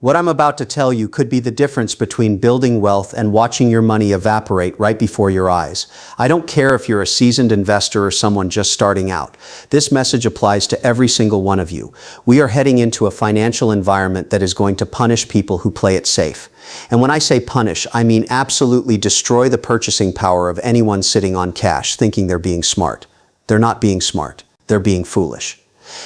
What I'm about to tell you could be the difference between building wealth and watching your money evaporate right before your eyes. I don't care if you're a seasoned investor or someone just starting out. This message applies to every single one of you. We are heading into a financial environment that is going to punish people who play it safe. And when I say punish, I mean absolutely destroy the purchasing power of anyone sitting on cash thinking they're being smart. They're not being smart. They're being foolish.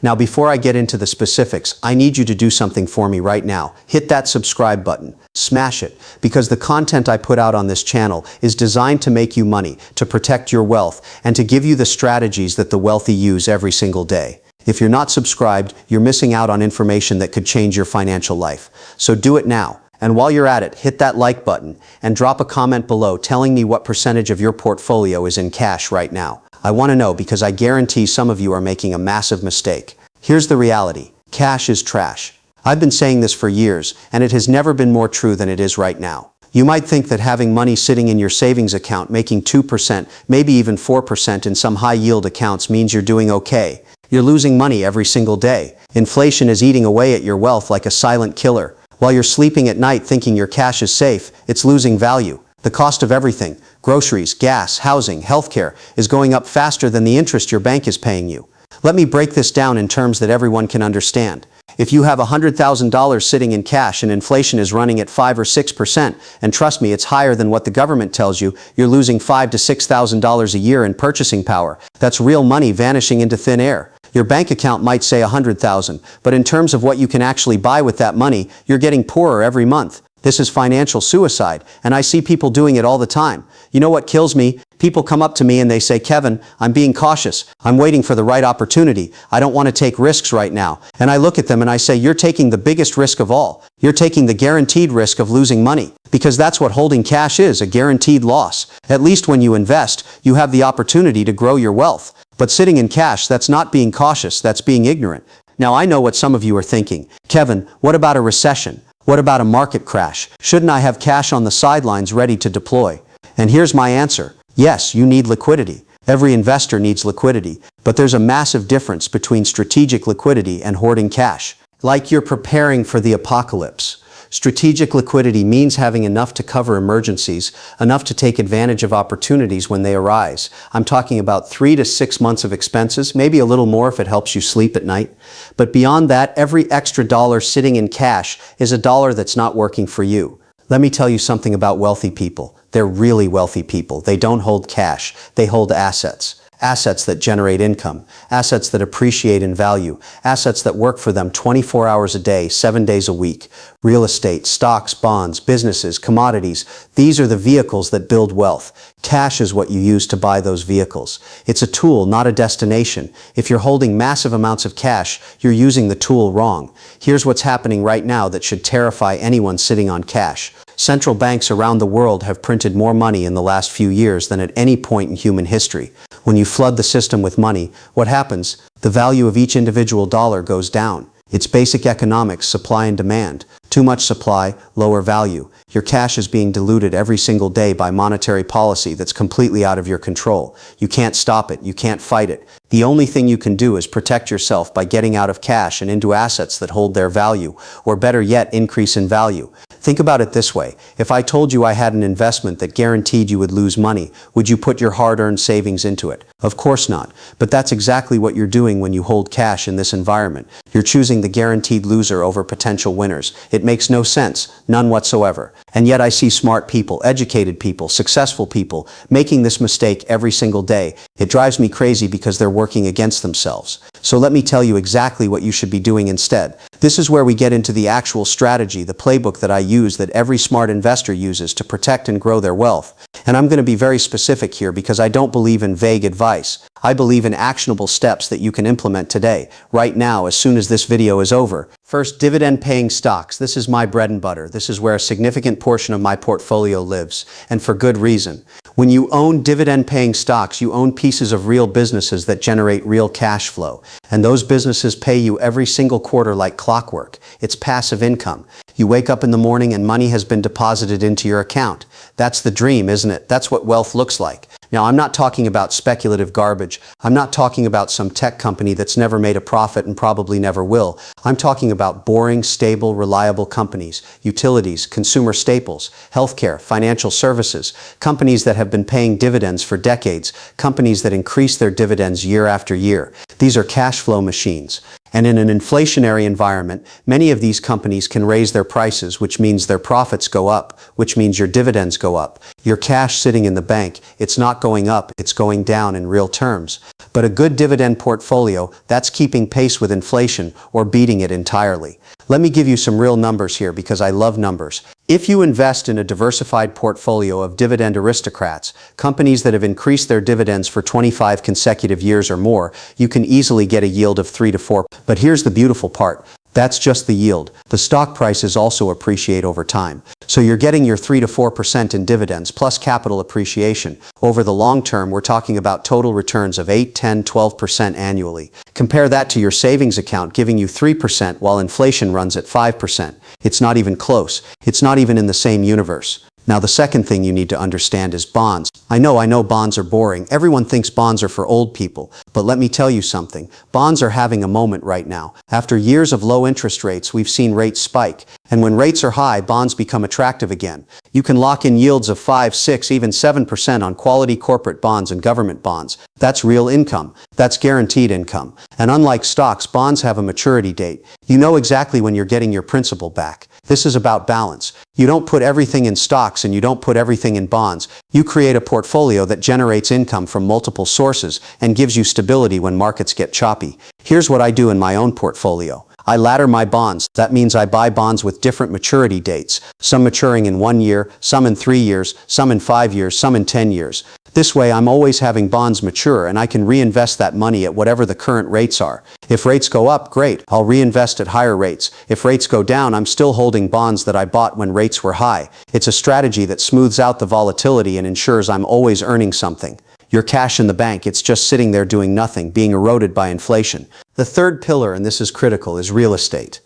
Now, before I get into the specifics, I need you to do something for me right now. Hit that subscribe button. Smash it, because the content I put out on this channel is designed to make you money, to protect your wealth, and to give you the strategies that the wealthy use every single day. If you're not subscribed, you're missing out on information that could change your financial life. So do it now. And while you're at it, hit that like button and drop a comment below telling me what percentage of your portfolio is in cash right now. I want to know, because I guarantee some of you are making a massive mistake. Here's the reality. Cash is trash. I've been saying this for years, and it has never been more true than it is right now. You might think that having money sitting in your savings account making 2%, maybe even 4% in some high-yield accounts means you're doing okay. You're losing money every single day. Inflation is eating away at your wealth like a silent killer. While you're sleeping at night thinking your cash is safe, it's losing value. The cost of everything, groceries, gas, housing, healthcare, is going up faster than the interest your bank is paying you. Let me break this down in terms that everyone can understand. If you have $100,000 sitting in cash and inflation is running at 5 or 6%, and trust me, it's higher than what the government tells you, you're losing $5,000 to $6,000 a year in purchasing power. That's real money vanishing into thin air. Your bank account might say $100,000, but in terms of what you can actually buy with that money, you're getting poorer every month. This is financial suicide, and I see people doing it all the time. You know what kills me? People come up to me and they say, "Kevin, I'm being cautious. I'm waiting for the right opportunity. I don't want to take risks right now." And I look at them and I say, "You're taking the biggest risk of all. You're taking the guaranteed risk of losing money." Because that's what holding cash is, a guaranteed loss. At least when you invest, you have the opportunity to grow your wealth. But sitting in cash, that's not being cautious, that's being ignorant. Now, I know what some of you are thinking. "Kevin, what about a recession? What about a market crash? Shouldn't I have cash on the sidelines ready to deploy?" And here's my answer. Yes, you need liquidity. Every investor needs liquidity. But there's a massive difference between strategic liquidity and hoarding cash. Like you're preparing for the apocalypse. Strategic liquidity means having enough to cover emergencies, enough to take advantage of opportunities when they arise. I'm talking about 3 to 6 months of expenses, maybe a little more if it helps you sleep at night. But beyond that, every extra dollar sitting in cash is a dollar that's not working for you. Let me tell you something about wealthy people. They're really wealthy people. They don't hold cash. They hold assets. Assets that generate income, assets that appreciate in value, assets that work for them 24 hours a day, 7 days a week. Real estate, stocks, bonds, businesses, commodities, these are the vehicles that build wealth. Cash is what you use to buy those vehicles. It's a tool, not a destination. If you're holding massive amounts of cash, you're using the tool wrong. Here's what's happening right now that should terrify anyone sitting on cash. Central banks around the world have printed more money in the last few years than at any point in human history. When you flood the system with money, what happens? The value of each individual dollar goes down. It's basic economics, supply and demand. Too much supply, lower value. Your cash is being diluted every single day by monetary policy that's completely out of your control. You can't stop it. You can't fight it. The only thing you can do is protect yourself by getting out of cash and into assets that hold their value, or better yet, increase in value. Think about it this way. If I told you I had an investment that guaranteed you would lose money, would you put your hard-earned savings into it? Of course not. But that's exactly what you're doing when you hold cash in this environment. You're choosing the guaranteed loser over potential winners. It makes no sense, none whatsoever. And yet I see smart people, educated people, successful people making this mistake every single day. It drives me crazy because they're working against themselves. So let me tell you exactly what you should be doing instead. This is where we get into the actual strategy, the playbook that I use, that every smart investor uses to protect and grow their wealth. And I'm going to be very specific here because I don't believe in vague advice. I believe in actionable steps that you can implement today, right now, as soon as this video is over. First, dividend-paying stocks. This is my bread and butter. This is where a significant portion of my portfolio lives, and for good reason. When you own dividend-paying stocks, you own pieces of real businesses that generate real cash flow. And those businesses pay you every single quarter like clockwork. It's passive income. You wake up in the morning and money has been deposited into your account. That's the dream, isn't it? That's what wealth looks like. Now, I'm not talking about speculative garbage. I'm not talking about some tech company that's never made a profit and probably never will. I'm talking about boring, stable, reliable companies, utilities, consumer staples, healthcare, financial services, companies that have been paying dividends for decades, companies that increase their dividends year after year. These are cash flow machines. And in an inflationary environment, many of these companies can raise their prices, which means their profits go up, which means your dividends go up. Your cash sitting in the bank, it's not going up, it's going down in real terms. But a good dividend portfolio, that's keeping pace with inflation or beating it entirely. Let me give you some real numbers here because I love numbers. If you invest in a diversified portfolio of dividend aristocrats, companies that have increased their dividends for 25 consecutive years or more, you can easily get a yield of 3 to 4%. But here's the beautiful part. That's just the yield. The stock prices also appreciate over time. So you're getting your 3 to 4% in dividends plus capital appreciation. Over the long term, we're talking about total returns of 8, 10, 12% annually. Compare that to your savings account giving you 3% while inflation runs at 5%. It's not even close. It's not even in the same universe. Now, the second thing you need to understand is bonds. I know bonds are boring. Everyone thinks bonds are for old people. But let me tell you something. Bonds are having a moment right now. After years of low interest rates, we've seen rates spike. And when rates are high, bonds become attractive again. You can lock in yields of 5, 6, even 7% on quality corporate bonds and government bonds. That's real income. That's guaranteed income. And unlike stocks, bonds have a maturity date. You know exactly when you're getting your principal back. This is about balance. You don't put everything in stocks and you don't put everything in bonds. You create a portfolio that generates income from multiple sources and gives you stability when markets get choppy. Here's what I do in my own portfolio. I ladder my bonds. That means I buy bonds with different maturity dates, some maturing in 1 year, some in 3 years, some in 5 years, some in 10 years. This way I'm always having bonds mature and I can reinvest that money at whatever the current rates are. If rates go up, great, I'll reinvest at higher rates. If rates go down, I'm still holding bonds that I bought when rates were high. It's a strategy that smooths out the volatility and ensures I'm always earning something. Your cash in the bank, it's just sitting there doing nothing, being eroded by inflation. The third pillar, and this is critical, is real estate.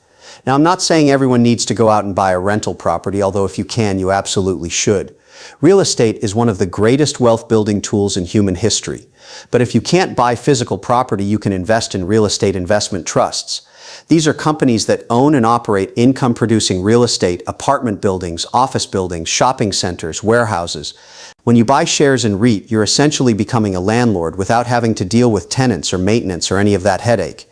Now, I'm not saying everyone needs to go out and buy a rental property, although if you can, you absolutely should. Real estate is one of the greatest wealth-building tools in human history. But if you can't buy physical property, you can invest in real estate investment trusts. These are companies that own and operate income-producing real estate, apartment buildings, office buildings, shopping centers, warehouses. When you buy shares in REIT, you're essentially becoming a landlord without having to deal with tenants or maintenance or any of that headache.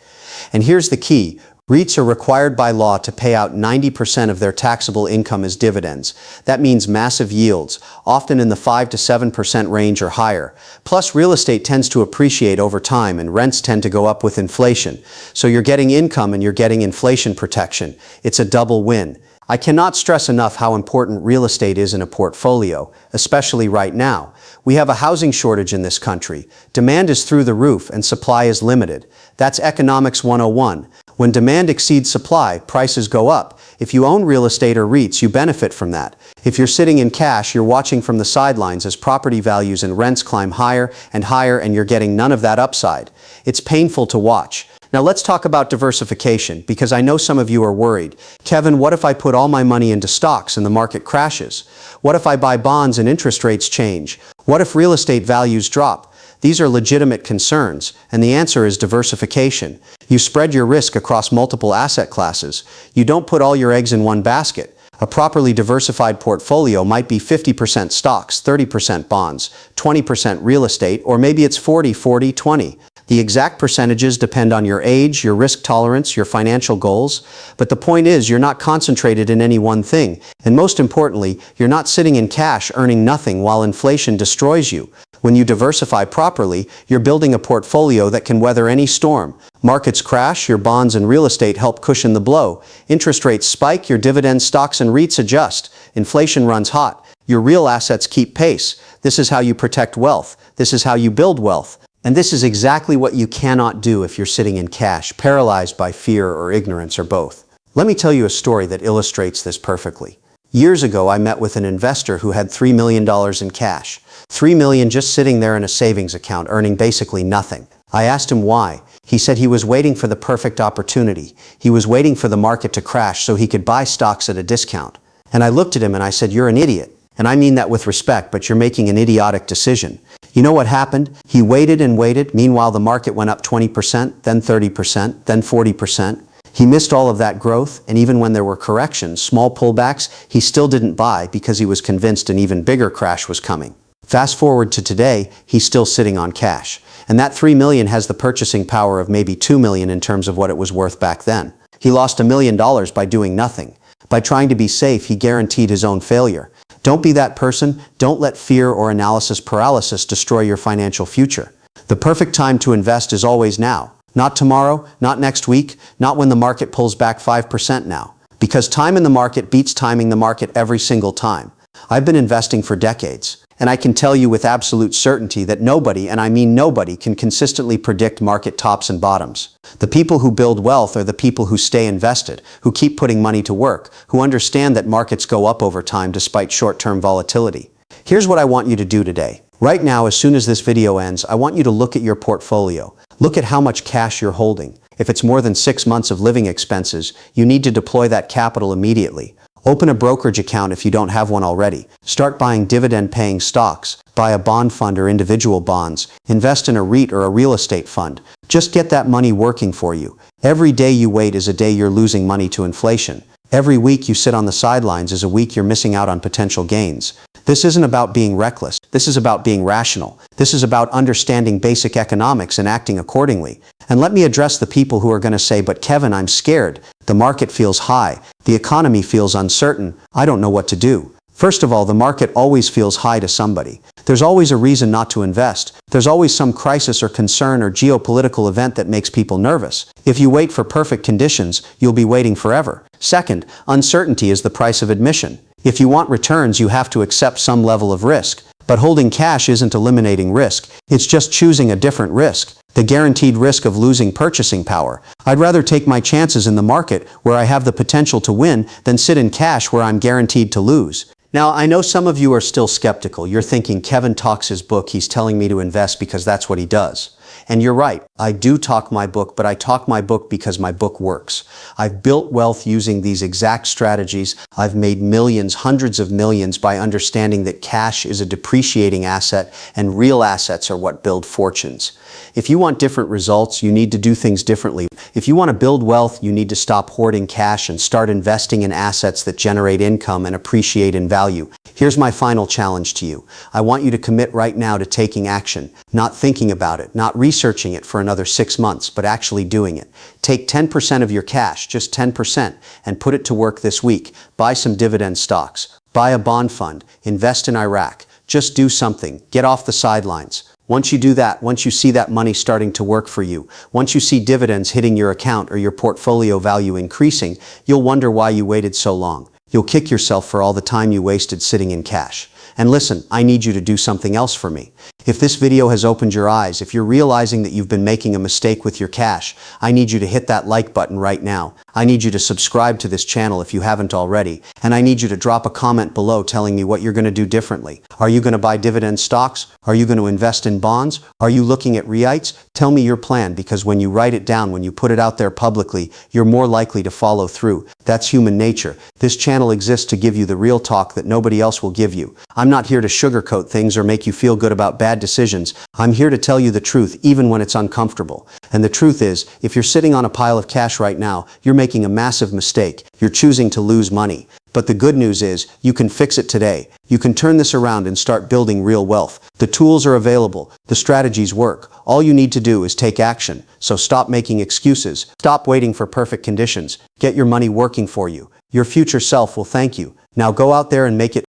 And here's the key. REITs are required by law to pay out 90% of their taxable income as dividends. That means massive yields, often in the 5 to 7% range or higher. Plus, real estate tends to appreciate over time and rents tend to go up with inflation. So you're getting income and you're getting inflation protection. It's a double win. I cannot stress enough how important real estate is in a portfolio, especially right now. We have a housing shortage in this country. Demand is through the roof and supply is limited. That's economics 101. When demand exceeds supply, prices go up. If you own real estate or REITs, you benefit from that. If you're sitting in cash, you're watching from the sidelines as property values and rents climb higher and you're getting none of that upside. It's painful to watch. Now let's talk about diversification, because I know some of you are worried. Kevin, what if I put all my money into stocks and the market crashes? What if I buy bonds and interest rates change? What if real estate values drop? These are legitimate concerns, and the answer is diversification. You spread your risk across multiple asset classes. You don't put all your eggs in one basket. A properly diversified portfolio might be 50% stocks, 30% bonds, 20% real estate, or maybe it's 40-40-20. The exact percentages depend on your age, your risk tolerance, your financial goals. But the point is, you're not concentrated in any one thing. And most importantly, you're not sitting in cash earning nothing while inflation destroys you. When you diversify properly, you're building a portfolio that can weather any storm. Markets crash, your bonds and real estate help cushion the blow. Interest rates spike, your dividends, stocks, and REITs adjust. Inflation runs hot. Your real assets keep pace. This is how you protect wealth. This is how you build wealth. And this is exactly what you cannot do if you're sitting in cash, paralyzed by fear or ignorance or both. Let me tell you a story that illustrates this perfectly. Years ago, I met with an investor who had $3 million in cash. $3 million just sitting there in a savings account, earning basically nothing. I asked him why. He said he was waiting for the perfect opportunity. He was waiting for the market to crash so he could buy stocks at a discount. And I looked at him and I said, "You're an idiot. And I mean that with respect, but you're making an idiotic decision. You know what happened? He waited and waited. Meanwhile, the market went up 20%, then 30%, then 40%. He missed all of that growth, and even when there were corrections, small pullbacks, he still didn't buy because he was convinced an even bigger crash was coming. Fast forward to today, he's still sitting on cash. And that 3 million has the purchasing power of maybe 2 million in terms of what it was worth back then. He lost $1 million by doing nothing. By trying to be safe, he guaranteed his own failure. Don't be that person. Don't let fear or analysis paralysis destroy your financial future. The perfect time to invest is always now. Not tomorrow, not next week, not when the market pulls back 5% now. Because time in the market beats timing the market every single time. I've been investing for decades. And I can tell you with absolute certainty that nobody, and I mean nobody, can consistently predict market tops and bottoms. The people who build wealth are the people who stay invested, who keep putting money to work, who understand that markets go up over time despite short-term volatility. Here's what I want you to do today. Right now, as soon as this video ends, I want you to look at your portfolio. Look at how much cash you're holding. If it's more than 6 months of living expenses, you need to deploy that capital immediately. Open a brokerage account if you don't have one already. Start buying dividend-paying stocks. Buy a bond fund or individual bonds. Invest in a REIT or a real estate fund. Just get that money working for you. Every day you wait is a day you're losing money to inflation. Every week you sit on the sidelines is a week you're missing out on potential gains. This isn't about being reckless. This is about being rational. This is about understanding basic economics and acting accordingly. And let me address the people who are going to say, but Kevin, I'm scared. The market feels high. The economy feels uncertain. I don't know what to do. First of all, the market always feels high to somebody. There's always a reason not to invest. There's always some crisis or concern or geopolitical event that makes people nervous. If you wait for perfect conditions, you'll be waiting forever. Second, uncertainty is the price of admission. If you want returns, you have to accept some level of risk. But holding cash isn't eliminating risk. It's just choosing a different risk. The guaranteed risk of losing purchasing power. I'd rather take my chances in the market where I have the potential to win than sit in cash where I'm guaranteed to lose. Now, I know some of you are still skeptical. You're thinking, Kevin talks his book, he's telling me to invest because that's what he does. And you're right, I do talk my book, but I talk my book because my book works. I've built wealth using these exact strategies. I've made millions, hundreds of millions by understanding that cash is a depreciating asset and real assets are what build fortunes. If you want different results, you need to do things differently. If you want to build wealth, you need to stop hoarding cash and start investing in assets that generate income and appreciate in value. Here's my final challenge to you. I want you to commit right now to taking action, not thinking about it, not researching it for another 6 months, but actually doing it. Take 10% of your cash, just 10%, and put it to work this week. Buy some dividend stocks. Buy a bond fund. Invest in Iraq. Just do something. Get off the sidelines. Once you do that, once you see that money starting to work for you, once you see dividends hitting your account or your portfolio value increasing, you'll wonder why you waited so long. You'll kick yourself for all the time you wasted sitting in cash. And listen, I need you to do something else for me. If this video has opened your eyes, if you're realizing that you've been making a mistake with your cash, I need you to hit that like button right now. I need you to subscribe to this channel if you haven't already. And I need you to drop a comment below telling me what you're going to do differently. Are you going to buy dividend stocks? Are you going to invest in bonds? Are you looking at REITs? Tell me your plan, because when you write it down, when you put it out there publicly, you're more likely to follow through. That's human nature. This channel exists to give you the real talk that nobody else will give you. I'm not here to sugarcoat things or make you feel good about bad decisions. I'm here to tell you the truth, even when it's uncomfortable. And the truth is, if you're sitting on a pile of cash right now, you're making a massive mistake. You're choosing to lose money. But the good news is, you can fix it today. You can turn this around and start building real wealth. The tools are available. The strategies work. All you need to do is take action. So stop making excuses. Stop waiting for perfect conditions. Get your money working for you. Your future self will thank you. Now go out there and make it